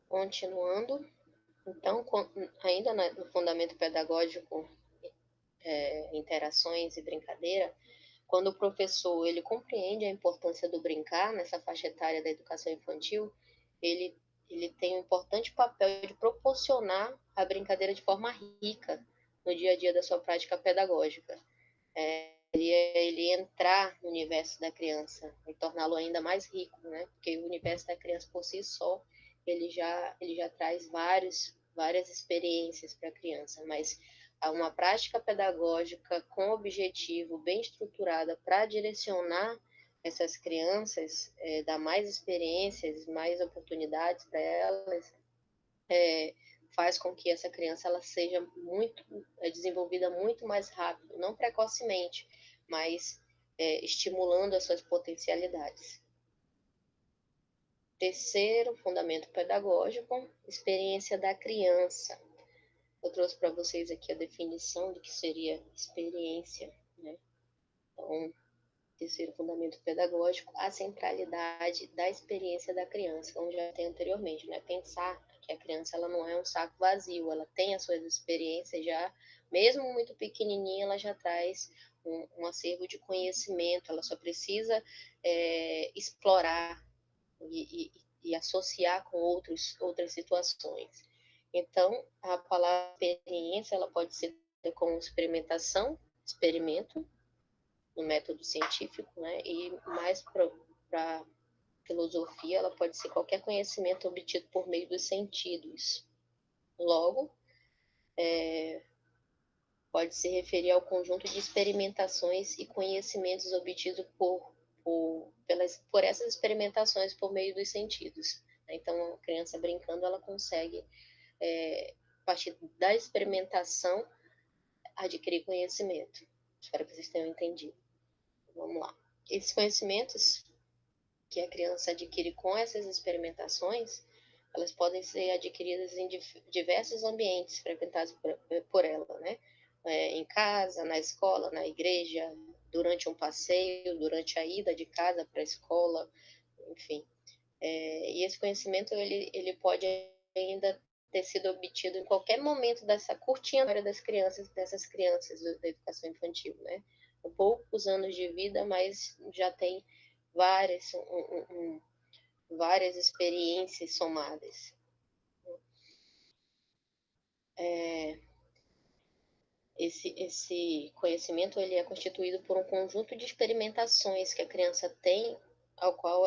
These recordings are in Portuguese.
Continuando, então, ainda no fundamento pedagógico, interações e brincadeira, quando o professor ele compreende a importância do brincar nessa faixa etária da educação infantil, ele, ele tem um importante papel de proporcionar a brincadeira de forma rica no dia a dia da sua prática pedagógica. Ele entrar no universo da criança e torná-lo ainda mais rico, né? Porque o universo da criança por si só, ele já traz várias experiências para a criança, mas há uma prática pedagógica com objetivo bem estruturada para direcionar essas crianças, dar mais experiências, mais oportunidades para elas, faz com que essa criança ela seja desenvolvida muito mais rápido, não precocemente, mas estimulando as suas potencialidades. Terceiro, fundamento pedagógico, experiência da criança. Eu trouxe para vocês aqui a definição do que seria experiência, né? Então, terceiro fundamento pedagógico, a centralidade da experiência da criança, como já tem anteriormente, né? Pensar que a criança ela não é um saco vazio, ela tem as suas experiências já, mesmo muito pequenininha, ela já traz um acervo de conhecimento, ela só precisa explorar e associar com outras situações. Então, a palavra experiência, ela pode ser como experimentação, experimento, no método científico, né? E mais para filosofia, ela pode ser qualquer conhecimento obtido por meio dos sentidos. Logo, pode se referir ao conjunto de experimentações e conhecimentos obtidos por essas experimentações por meio dos sentidos. Então, a criança brincando, ela consegue, a partir da experimentação, adquirir conhecimento. Espero que vocês tenham entendido. Vamos lá. Esses conhecimentos que a criança adquire com essas experimentações, elas podem ser adquiridas em diversos ambientes frequentados por ela, né? Em casa, na escola, na igreja, durante um passeio, durante a ida de casa para a escola, enfim. E esse conhecimento, ele pode ainda ter sido obtido em qualquer momento dessa curtinha história dessas crianças da educação infantil, né? Com poucos anos de vida, mas já tem várias experiências somadas. Esse conhecimento ele é constituído por um conjunto de experimentações que a criança tem, ao qual,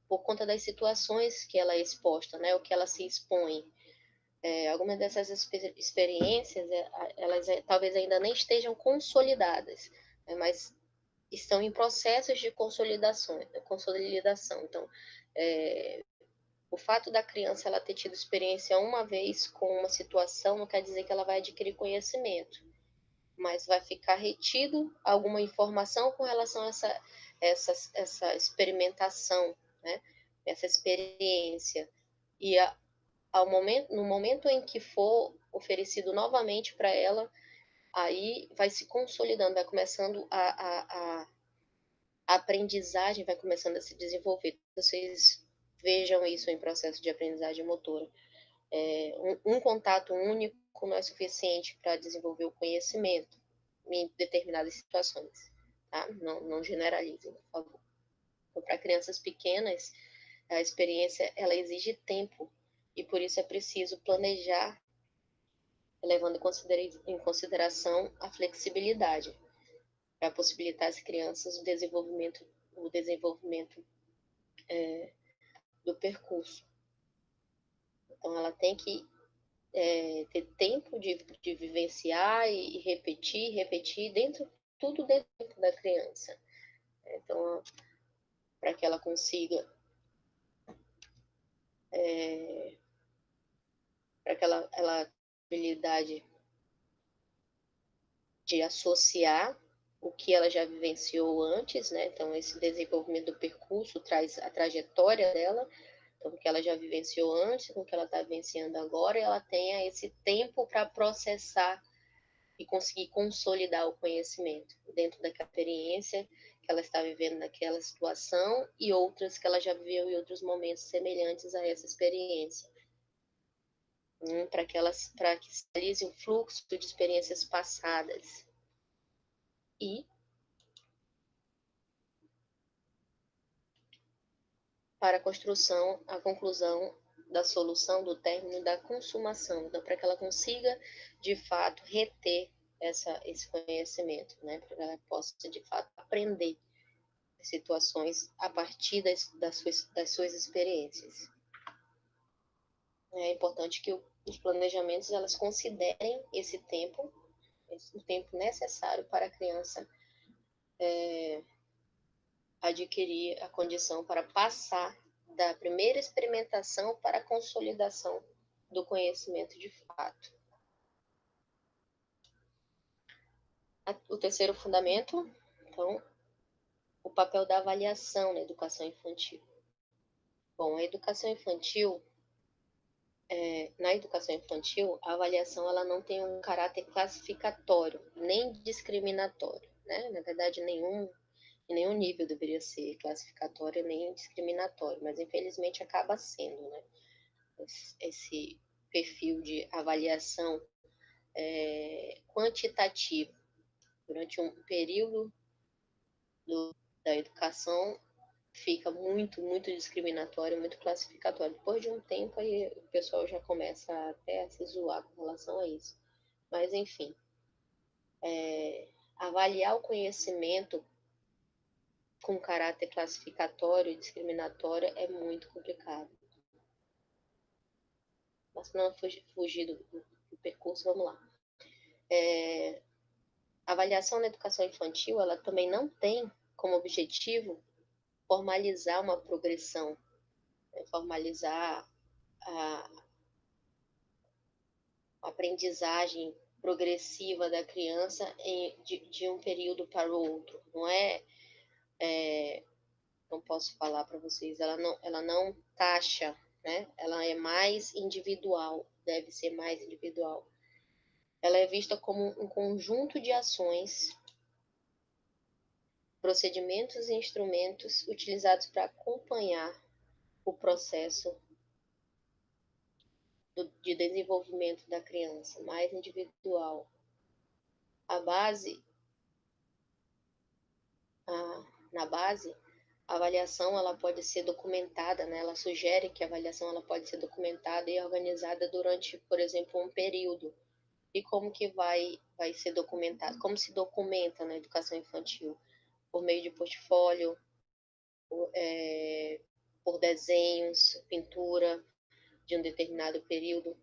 por conta das situações que ela é exposta, né, o que ela se expõe. Algumas dessas experiências, elas talvez ainda nem estejam consolidadas, né, mas estão em processos de consolidação. Então, o fato da criança ela ter tido experiência uma vez com uma situação não quer dizer que ela vai adquirir conhecimento, mas vai ficar retido alguma informação com relação a essa experimentação, né? Essa experiência. E no momento em que for oferecido novamente para ela, aí vai se consolidando, vai começando a aprendizagem, vai começando a se desenvolver. Vocês vejam isso em processo de aprendizagem motora. Um contato único não é suficiente para desenvolver o conhecimento em determinadas situações, tá? Não generalizem, por favor. Então, para crianças pequenas, a experiência ela exige tempo e por isso é preciso planejar, levando em consideração a flexibilidade para possibilitar às crianças o desenvolvimento do percurso. Então, ela tem que ter tempo de vivenciar e repetir, tudo dentro da criança. Então, para que ela consiga, para que ela habilidade de associar o que ela já vivenciou antes, né? Então, esse desenvolvimento do percurso traz a trajetória dela, então, o que ela já vivenciou antes, com o que ela está vivenciando agora, e ela tenha esse tempo para processar e conseguir consolidar o conhecimento dentro daquela experiência que ela está vivendo naquela situação e outras que ela já viveu em outros momentos semelhantes a essa experiência. Para que se realize um fluxo de experiências passadas e para a construção, a conclusão da solução, do término, da consumação, então, para que ela consiga, de fato, reter esse conhecimento, né? Para que ela possa, de fato, aprender situações a partir das suas experiências. É importante que os planejamentos elas considerem o tempo necessário para a criança adquirir a condição para passar da primeira experimentação para a consolidação do conhecimento de fato. O terceiro fundamento, então, o papel da avaliação na educação infantil. Bom, na educação infantil, a avaliação ela não tem um caráter classificatório, nem discriminatório, né? Na verdade, em nenhum nível deveria ser classificatório nem discriminatório, mas infelizmente acaba sendo, né? Esse perfil de avaliação quantitativo durante um período da educação fica muito, muito discriminatório, muito classificatório. Depois de um tempo, aí o pessoal já começa até a se zoar com relação a isso. Mas, enfim, avaliar o conhecimento com caráter classificatório e discriminatório é muito complicado. Mas para não fugir do percurso, vamos lá. A avaliação na educação infantil, ela também não tem como objetivo formalizar uma progressão, né? Formalizar a aprendizagem progressiva da criança de um período para o outro. Não posso falar para vocês, ela não taxa, né? Ela é mais individual, deve ser mais individual. Ela é vista como um conjunto de ações, procedimentos e instrumentos utilizados para acompanhar o processo de desenvolvimento da criança, mais individual. A base, na base, a avaliação ela pode ser documentada, né? Ela sugere que a avaliação ela pode ser documentada e organizada durante, por exemplo, um período. E como que vai ser documentado? Como se documenta na educação infantil? Por meio de portfólio, por desenhos, pintura de um determinado período,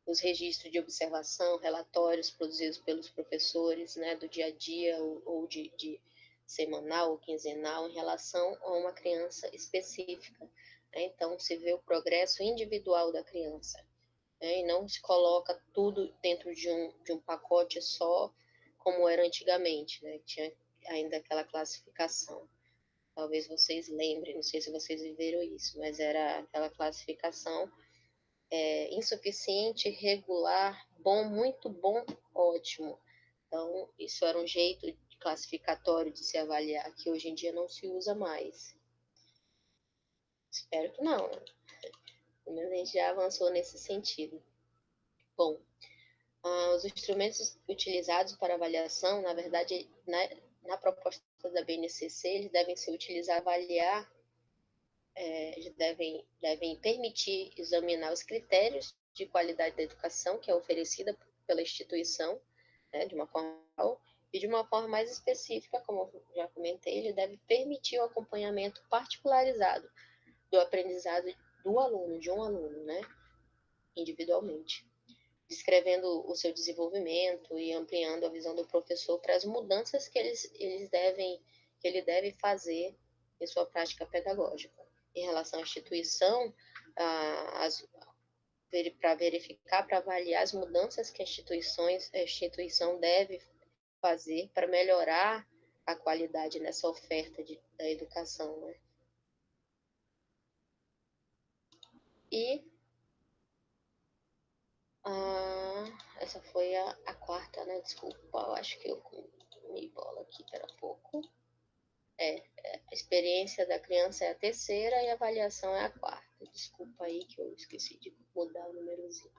os registros de observação, relatórios produzidos pelos professores, né, do dia a dia ou de semanal ou quinzenal em relação a uma criança específica. Né? Então, se vê o progresso individual da criança, né? E não se coloca tudo dentro de um pacote só, como era antigamente, né? Tinha ainda aquela classificação. Talvez vocês lembrem, não sei se vocês viveram isso, mas era aquela classificação insuficiente, regular, bom, muito bom, ótimo. Então, isso era um jeito classificatório de se avaliar, que hoje em dia não se usa mais. Espero que não, né? Pelo menos a gente já avançou nesse sentido. Bom, os instrumentos utilizados para avaliação, na verdade, na proposta da BNCC, eles devem ser utilizados para avaliar, eles devem permitir examinar os critérios de qualidade da educação que é oferecida pela instituição, né, de uma forma geral, e de uma forma mais específica, como eu já comentei, ele deve permitir o acompanhamento particularizado do aprendizado do aluno, de um aluno, né, individualmente, descrevendo o seu desenvolvimento e ampliando a visão do professor para as mudanças que ele deve fazer em sua prática pedagógica. Em relação à instituição, para verificar, para avaliar as mudanças que a instituição deve fazer para melhorar a qualidade nessa oferta da educação, né? E essa foi a quarta, né? Desculpa, eu acho que eu comi bola aqui, pera pouco. A experiência da criança é a terceira e a avaliação é a quarta. Desculpa aí que eu esqueci de mudar o númerozinho.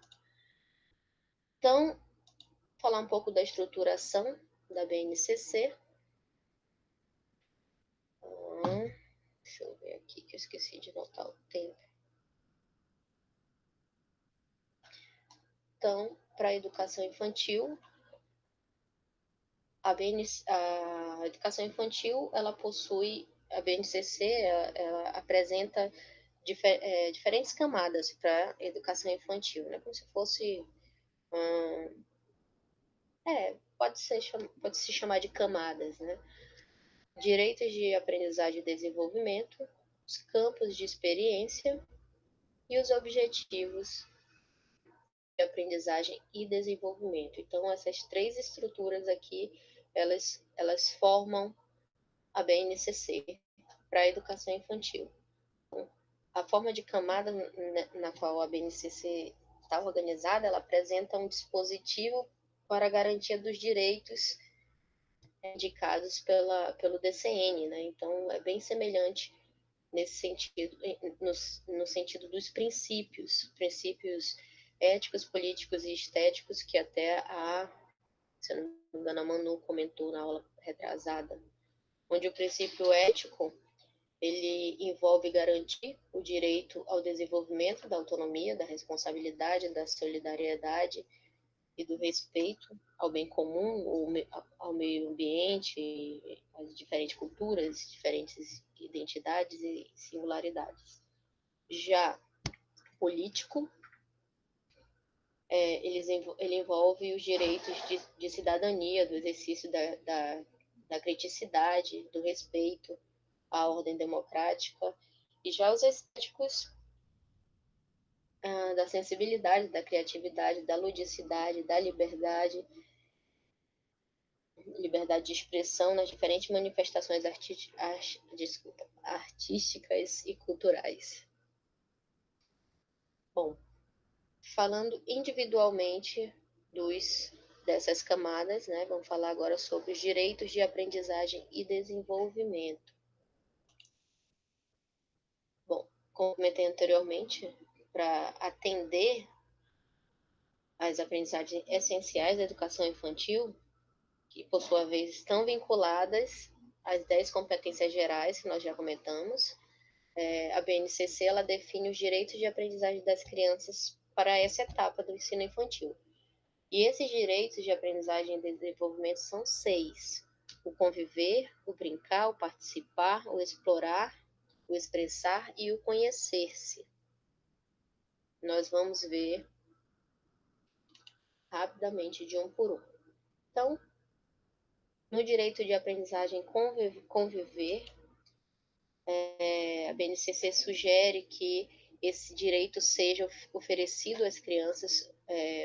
Então, falar um pouco da estruturação da BNCC. Deixa eu ver aqui que eu esqueci de notar o tempo. Então, para a educação infantil, a educação infantil, ela possui, a BNCC, ela apresenta diferentes camadas para a educação infantil, né? Como se fosse, pode se chamar de camadas, né? Direitos de aprendizagem e desenvolvimento, os campos de experiência e os objetivos de aprendizagem e desenvolvimento. Então, essas três estruturas aqui, elas formam a BNCC para a educação infantil. A forma de camada na qual a BNCC está organizada, ela apresenta um dispositivo para a garantia dos direitos indicados pelo DCN, né? Então, é bem semelhante nesse sentido, no sentido dos princípios éticos, políticos e estéticos, que até se eu não me engano, a Manu comentou na aula retrasada, onde o princípio ético, ele envolve garantir o direito ao desenvolvimento da autonomia, da responsabilidade, da solidariedade e do respeito ao bem comum, ao meio ambiente, às diferentes culturas, diferentes identidades e singularidades. Já político, ele envolve os direitos de cidadania, do exercício da criticidade, do respeito à ordem democrática, e já os estéticos, da sensibilidade, da criatividade, da ludicidade, da liberdade de expressão nas diferentes manifestações artísticas e culturais. Bom, falando individualmente dessas camadas, né, vamos falar agora sobre os direitos de aprendizagem e desenvolvimento. Bom, como comentei anteriormente, para atender às aprendizagens essenciais da educação infantil, que por sua vez estão vinculadas às 10 competências gerais que nós já comentamos, a BNCC ela define os direitos de aprendizagem das crianças para essa etapa do ensino infantil. E esses direitos de aprendizagem e desenvolvimento são 6: o conviver, o brincar, o participar, o explorar, o expressar e o conhecer-se. Nós vamos ver rapidamente de um por um. Então, no direito de aprendizagem conviver, a BNCC sugere que esse direito seja oferecido às crianças,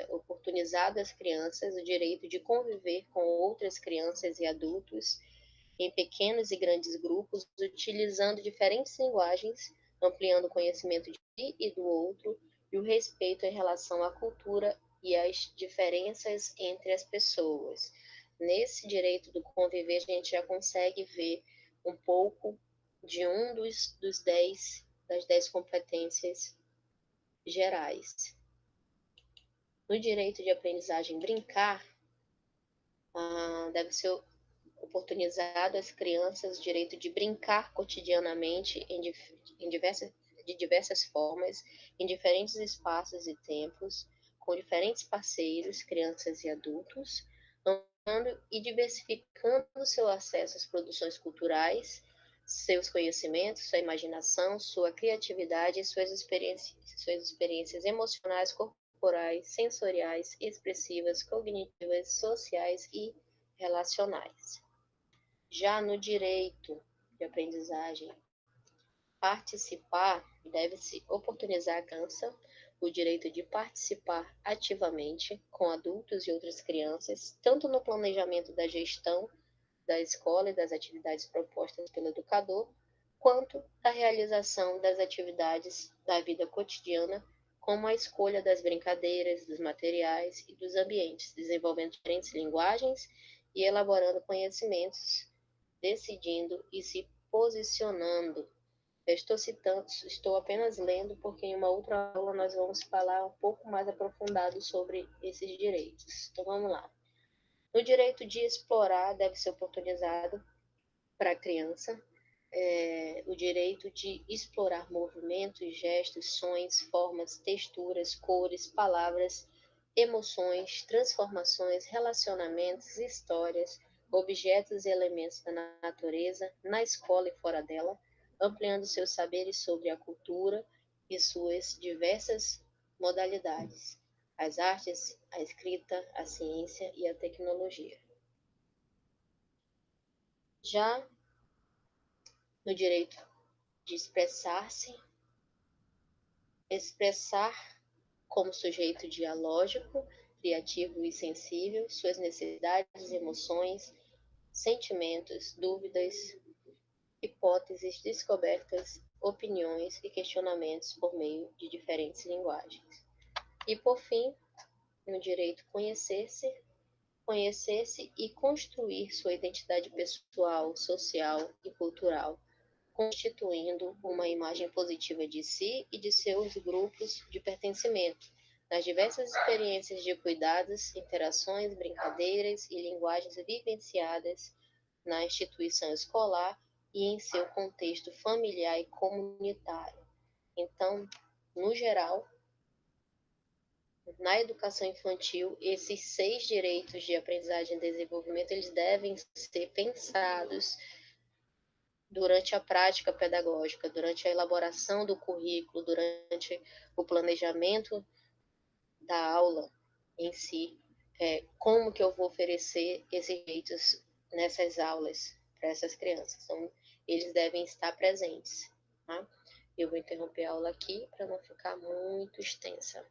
oportunizado às crianças o direito de conviver com outras crianças e adultos em pequenos e grandes grupos, utilizando diferentes linguagens, ampliando o conhecimento de si e do outro e o respeito em relação à cultura e às diferenças entre as pessoas. Nesse direito do conviver, a gente já consegue ver um pouco de das 10 competências gerais. No direito de aprendizagem brincar, deve ser oportunizado às crianças o direito de brincar cotidianamente de diversas formas, em diferentes espaços e tempos, com diferentes parceiros, crianças e adultos, ampliando e diversificando seu acesso às produções culturais, seus conhecimentos, sua imaginação, sua criatividade e suas experiências emocionais, corporais, sensoriais, expressivas, cognitivas, sociais e relacionais. Já no direito de aprendizagem participar, deve-se oportunizar a criança o direito de participar ativamente com adultos e outras crianças, tanto no planejamento da gestão da escola e das atividades propostas pelo educador, quanto da realização das atividades da vida cotidiana, como a escolha das brincadeiras, dos materiais e dos ambientes, desenvolvendo diferentes linguagens e elaborando conhecimentos decidindo e se posicionando. Eu estou citando, estou apenas lendo, porque em uma outra aula nós vamos falar um pouco mais aprofundado sobre esses direitos. Então vamos lá. O direito de explorar deve ser oportunizado para a criança, o direito de explorar movimentos, gestos, sons, formas, texturas, cores, palavras, emoções, transformações, relacionamentos, histórias, objetos e elementos da natureza, na escola e fora dela, ampliando seus saberes sobre a cultura e suas diversas modalidades, as artes, a escrita, a ciência e a tecnologia. Já no direito de expressar como sujeito dialógico, criativo e sensível, suas necessidades, emoções, sentimentos, dúvidas, hipóteses, descobertas, opiniões e questionamentos por meio de diferentes linguagens. E, por fim, no direito conhecer-se e construir sua identidade pessoal, social e cultural, constituindo uma imagem positiva de si e de seus grupos de pertencimento, nas diversas experiências de cuidados, interações, brincadeiras e linguagens vivenciadas na instituição escolar e em seu contexto familiar e comunitário. Então, no geral, na educação infantil, esses 6 direitos de aprendizagem e desenvolvimento, eles devem ser pensados durante a prática pedagógica, durante a elaboração do currículo, durante o planejamento da aula em si, como que eu vou oferecer esses direitos nessas aulas para essas crianças. Então, eles devem estar presentes. Tá? Eu vou interromper a aula aqui para não ficar muito extensa.